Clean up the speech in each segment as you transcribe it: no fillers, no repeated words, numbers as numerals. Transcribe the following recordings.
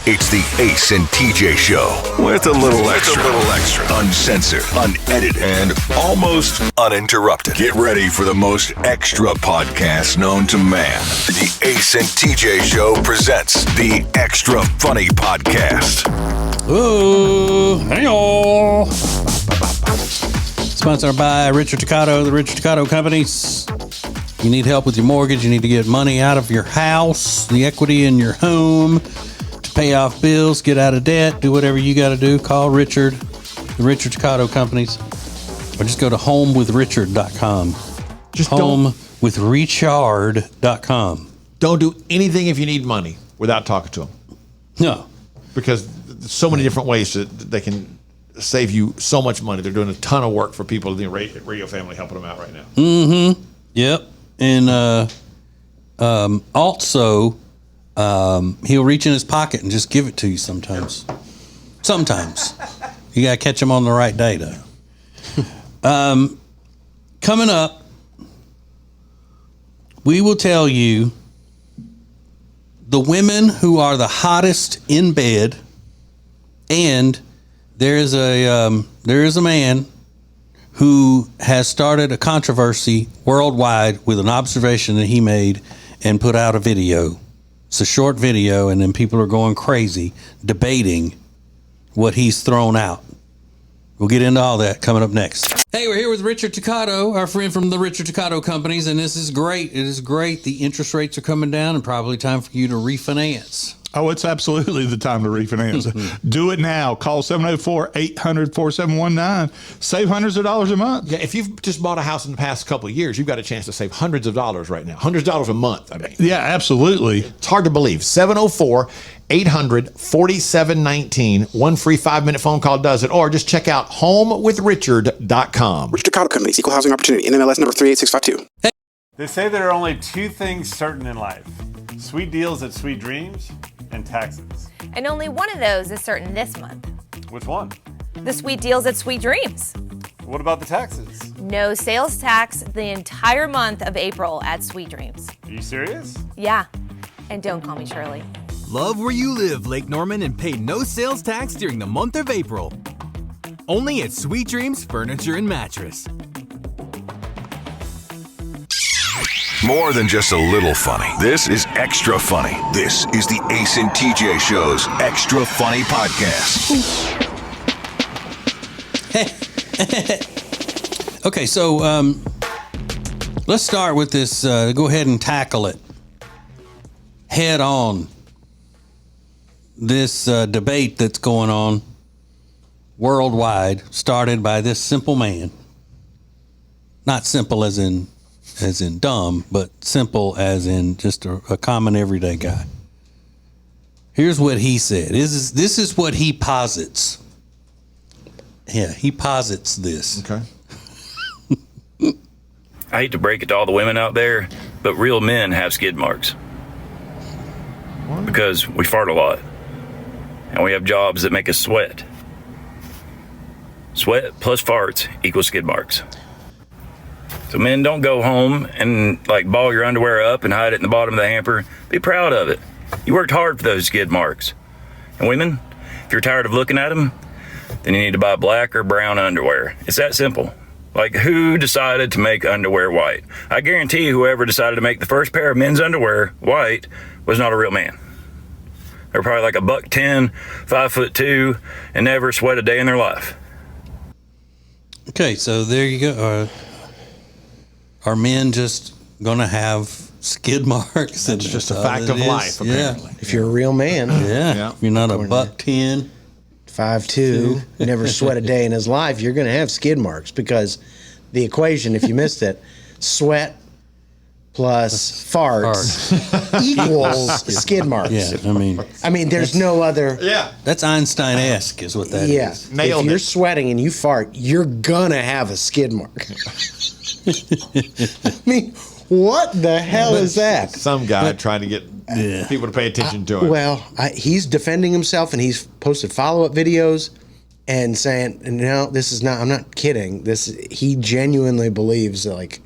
It's the Ace and TJ Show with a little extra. Uncensored, unedited, and almost uninterrupted. Get ready for the most extra podcast known to man. The Ace and TJ Show presents the Extra Funny Podcast. Ooh, hey y'all. Sponsored by Richard Toccato, the Richard Toccato Companies. You need help with your mortgage. You need to get money out of your house, the equity in your home, to pay off bills, get out of debt, do whatever you got to do. Call Richard, the Richard Toccato Companies, or just go to homewithrichard.com. Just homewithrichard.com. Don't do anything if you need money without talking to them. No. Because there's so many different ways that they can save you so much money. They're doing a ton of work for people in the radio family, helping them out right now. Mm-hmm. Yep. And also, he'll reach in his pocket and just give it to you sometimes. Sometimes. You got to catch him on the right day, though. Coming up, we will tell you the women who are the hottest in bed, and there is a man who has started a controversy worldwide with an observation that he made and put out a video. It's a short video, and then people are going crazy debating what he's thrown out. We'll get into all that coming up next. Hey, we're here with Richard Toccato, our friend from the Richard Toccato Companies, and this is great. It is great. The interest rates are coming down and probably time for you to refinance. Oh, it's absolutely the time to refinance. Do it now. Call 704-800-4719. Save hundreds of dollars a month. Yeah, if you've just bought a house in the past couple of years, you've got a chance to save hundreds of dollars right now. Hundreds of dollars a month, I mean. Yeah, absolutely. It's hard to believe. 704-800-4719. One free 5-minute phone call does it. Or just check out homewithrichard.com. Richard Toccato Companies, Equal Housing Opportunity, NMLS number 38652. Hey. They say there are only two things certain in life: sweet deals at Sweet Dreams and taxes. And only one of those is certain this month. Which one? The sweet deals at Sweet Dreams. What about the taxes? No sales tax the entire month of April at Sweet Dreams. Are you serious? Yeah. And don't call me Shirley. Love where you live, Lake Norman, and pay no sales tax during the month of April. Only at Sweet Dreams Furniture and Mattress. More than just a little funny. This is extra funny. This is the Ace and TJ Show's Extra Funny Podcast. Okay, so let's start with this. Go ahead and tackle it head on. This debate that's going on worldwide, started by this simple man. Not simple as in dumb, but simple as in just a common everyday guy. Here's what he said. This is what he posits. Yeah, he posits this. Okay. I hate to break it to all the women out there, but real men have skid marks. What? Because we fart a lot. And we have jobs that make us sweat. Sweat plus farts equals skid marks. So men, don't go home and ball your underwear up and hide it in the bottom of the hamper. Be proud of it. You worked hard for those skid marks. And women, if you're tired of looking at them, then you need to buy black or brown underwear. It's that simple. Who decided to make underwear white? I guarantee whoever decided to make the first pair of men's underwear white was not a real man. They're probably $110, 5'2", and never sweat a day in their life. Okay, so there you go. Are men just going to have skid marks? That's just a fact of life, apparently. If you're a real man, Yeah. If you're not a $110, 5'2", never sweat a day in his life, you're going to have skid marks because the equation, if you missed it, sweat plus farts equals skid marks. yeah, I mean, there's no other. Yeah. that's Einstein-esque is what that is. Yeah. Nailed if you're it. sweating and you fart, you're going to have a skid mark. I mean, what the hell is that? Some guy trying to get people to pay attention to it. Well, he's defending himself, and he's posted follow-up videos and saying, no, this is not, I'm not kidding. He genuinely believes that,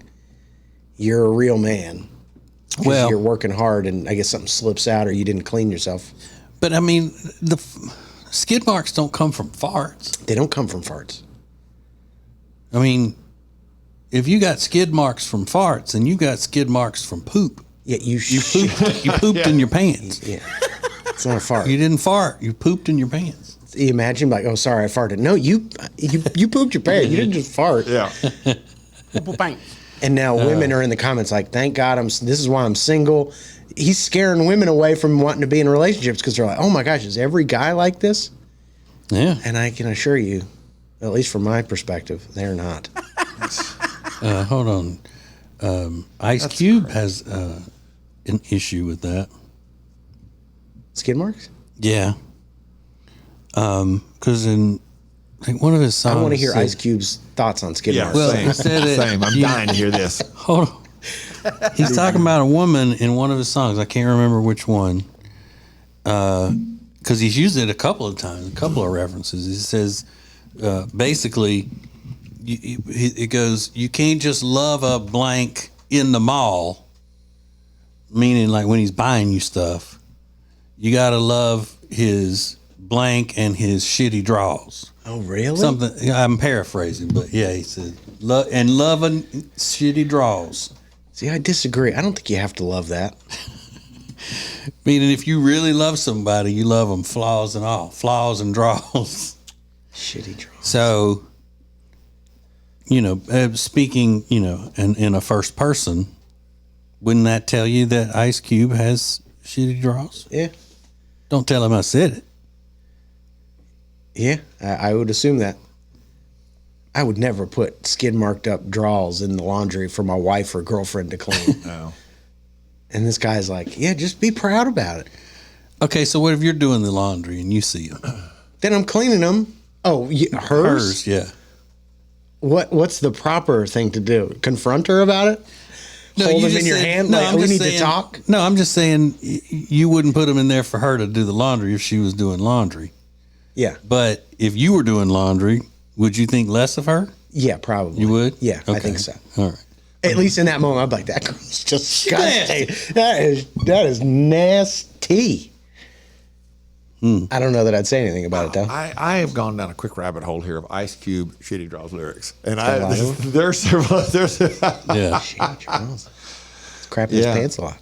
you're a real man. Well, you're working hard, and I guess something slips out or you didn't clean yourself. But I mean, the skid marks don't come from farts. They don't come from farts. I mean, if you got skid marks from farts and you got skid marks from poop, Yeah, you pooped in your pants. Yeah, it's not a fart. You didn't fart. You pooped in your pants. You imagine like, oh, sorry, I farted. No, you pooped your pants. You didn't just fart. Yeah. And now women are in the comments like, thank God this is why I'm single. He's scaring women away from wanting to be in relationships because they're like, oh my gosh, is every guy like this? Yeah. And I can assure you, at least from my perspective, they're not. Hold on. Ice Cube has an issue with that. Skid marks? Yeah. Because in like one of his songs, I want to hear Ice Cube's thoughts on skid marks. Well, same. he said it- Same. I'm dying to hear this. Hold on. He's talking about a woman in one of his songs. I can't remember which one. Because he's used it a couple of times, a couple of references. He says, basically, it goes, you can't just love a blank in the mall, meaning like when he's buying you stuff. You got to love his blank and his shitty draws. Oh, really? Something, I'm paraphrasing, but yeah, he said, loving shitty draws. See, I disagree. I don't think you have to love that. Meaning, if you really love somebody, you love them flaws and all, flaws and draws. Shitty draws. So, speaking, in a first person, wouldn't that tell you that Ice Cube has shitty draws? Yeah. Don't tell him I said it. Yeah, I would assume that. I would never put skid marked up drawers in the laundry for my wife or girlfriend to clean. No. And this guy's like, yeah, just be proud about it. Okay, so what if you're doing the laundry and you see them? Then I'm cleaning them. Oh, hers? Hers, yeah. What's the proper thing to do? Confront her about it? Hold them in your hand? Like, we need to talk? No, I'm just saying you wouldn't put them in there for her to do the laundry if she was doing laundry. Yeah. But if you were doing laundry, would you think less of her? Yeah, probably. You would? Yeah, I Okay. think so. All right. At least in that moment, I'm like, that girl's disgusting. That is nasty. I don't know that I'd say anything about it, though. I have gone down a quick rabbit hole here of Ice Cube Shitty Draws lyrics. And There's there's several, Yeah. It's crapping his pants a lot.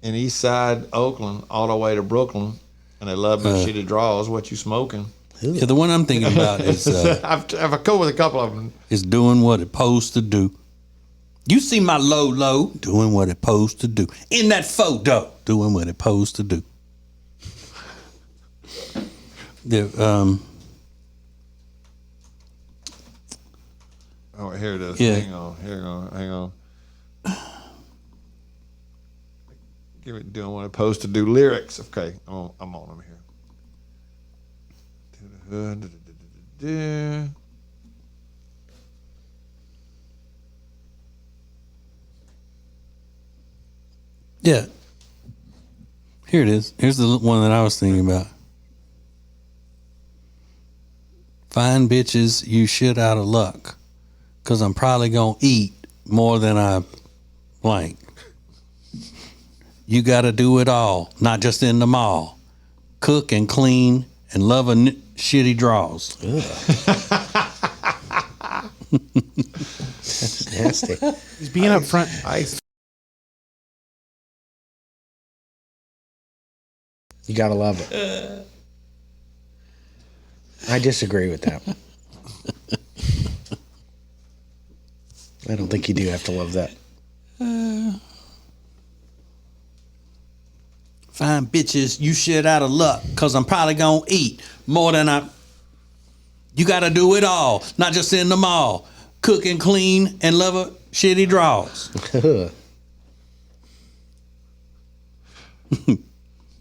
in East Side Oakland all the way to Brooklyn, and they love their shitty draws. What you smoking? Yeah, the one I'm thinking about is I've come with a couple of them. is doing what it supposed to do. You see my low doing what it supposed to do. In that photo, doing what it supposed to do. Oh, here it is. Yeah. Hang on. Give it doing what it's supposed to do. Lyrics. Okay, I'm on them here. Yeah. Here it is. Here's the one that I was thinking about. Fine bitches, you shit out of luck. Because I'm probably going to eat more than I blank. You got to do it all, not just in the mall. Cook and clean and love shitty draws. That's nasty. He's being up front. You got to love it. I disagree with that. I don't think you do have to love that. Fine bitches, you shit out of luck, cause I'm probably gonna eat more than I. You gotta do it all, not just in the mall. Cook and clean and love a shitty draws.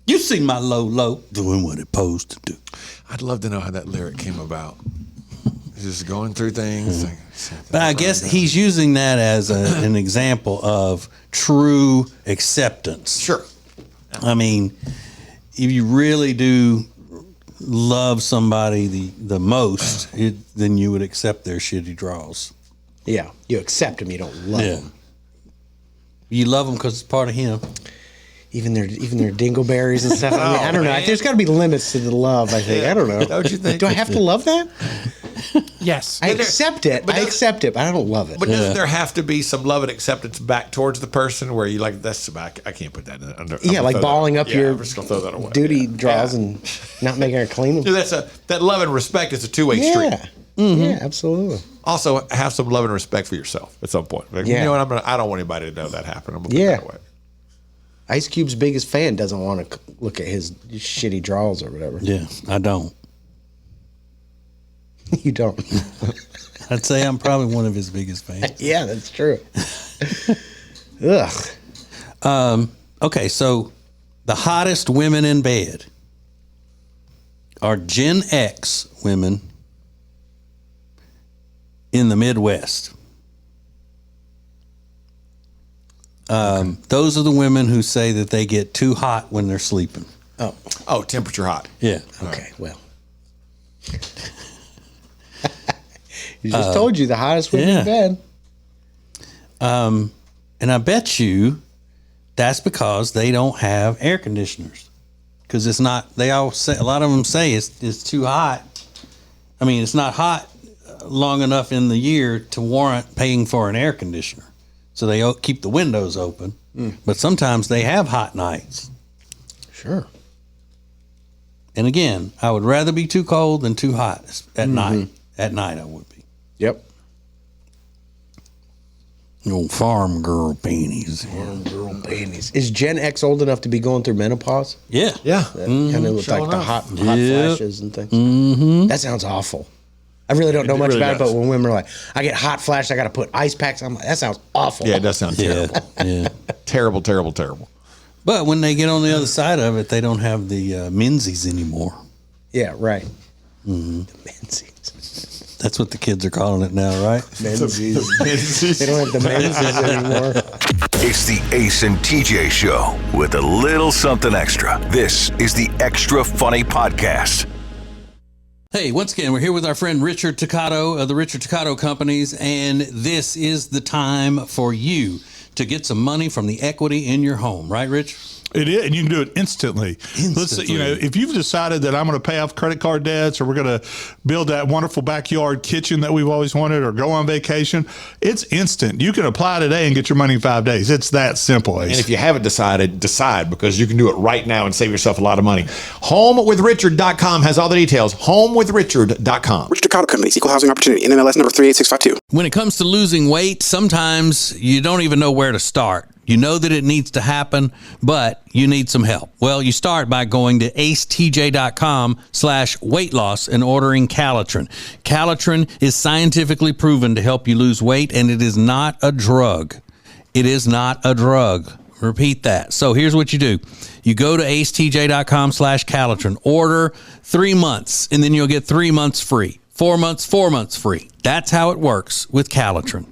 You see my low doing what it supposed to do. I'd love to know how that lyric came about. Just going through things. But I guess he's using that as an example of true acceptance. Sure. I mean, if you really do love somebody the most, then you would accept their shitty draws. Yeah, you accept them, you don't love them. You love them because it's part of him. Even their dingleberries and stuff. I mean, I don't know. There's got to be limits to the love, I think. I don't know. Don't you think? Do I have to love that? Yes. I accept it. I accept it, but I don't love it. But doesn't there have to be some love and acceptance back towards the person where you like, that's back? I can't put that in under. Yeah, like balling up your I'm just gonna throw that away. duty draws and not making her clean them. Yeah, that love and respect is a two-way street. Yeah, absolutely. Also, have some love and respect for yourself at some point. Like, you know what? I don't want anybody to know that happened. I'm gonna put that away. Ice Cube's biggest fan doesn't want to look at his shitty draws or whatever. Yeah, I don't. You don't. I'd say I'm probably one of his biggest fans. Yeah, that's true. Ugh. Okay, so the hottest women in bed are Gen X women in the Midwest. Those are the women who say that they get too hot when they're sleeping. Oh, temperature hot. Yeah. Okay, well. You just told you the hottest women in bed. And I bet you that's because they don't have air conditioners. Because it's not, they all say, a lot of them say it's too hot. I mean, it's not hot long enough in the year to warrant paying for an air conditioner. So they keep the windows open. But sometimes they have hot nights. Sure. And again, I would rather be too cold than too hot at night. At night, I would be. Yep. Old farm girl panties. Farm girl panties. Is Gen X old enough to be going through menopause? Yeah. Yeah. That kind of looks like the hot flashes and things. That sounds awful. I really don't know much really about does. it, but when women are like, I get hot flashes, I got to put ice packs. I'm like, that sounds awful. Yeah, it does sound terrible. Yeah. Terrible, terrible, terrible. But when they get on the other side of it, they don't have the Menzies anymore. Yeah, right. The Menzies. That's what the kids are calling it now, right? Menzies. They don't have the Menzies anymore. It's the Ace and TJ Show with a little something extra. This is the Extra Funny Podcast. Hey, once again, we're here with our friend Richard Toccato of the Richard Toccato Companies, and this is the time for you to get some money from the equity in your home, right, Rich? It is, and you can do it instantly. Let's, if you've decided that I'm going to pay off credit card debts, or we're going to build that wonderful backyard kitchen that we've always wanted, or go on vacation, it's instant. You can apply today and get your money in 5 days. It's that simple. Ace. And if you haven't decided, decide, because you can do it right now and save yourself a lot of money. HomeWithRichard.com has all the details. HomeWithRichard.com. Richard Toccato Companies, Equal Housing Opportunity, NMLS number 38652. When it comes to losing weight, sometimes you don't even know where to start. You know that it needs to happen, but you need some help. Well, you start by going to acetj.com/weight loss and ordering Calitrin. Calitrin is scientifically proven to help you lose weight, and it is not a drug. It is not a drug. Repeat that. So here's what you do. You go to acetj.com/Calitrin, order 3 months, and then you'll get 3 months free. 4 months, 4 months free. That's how it works with Calitrin.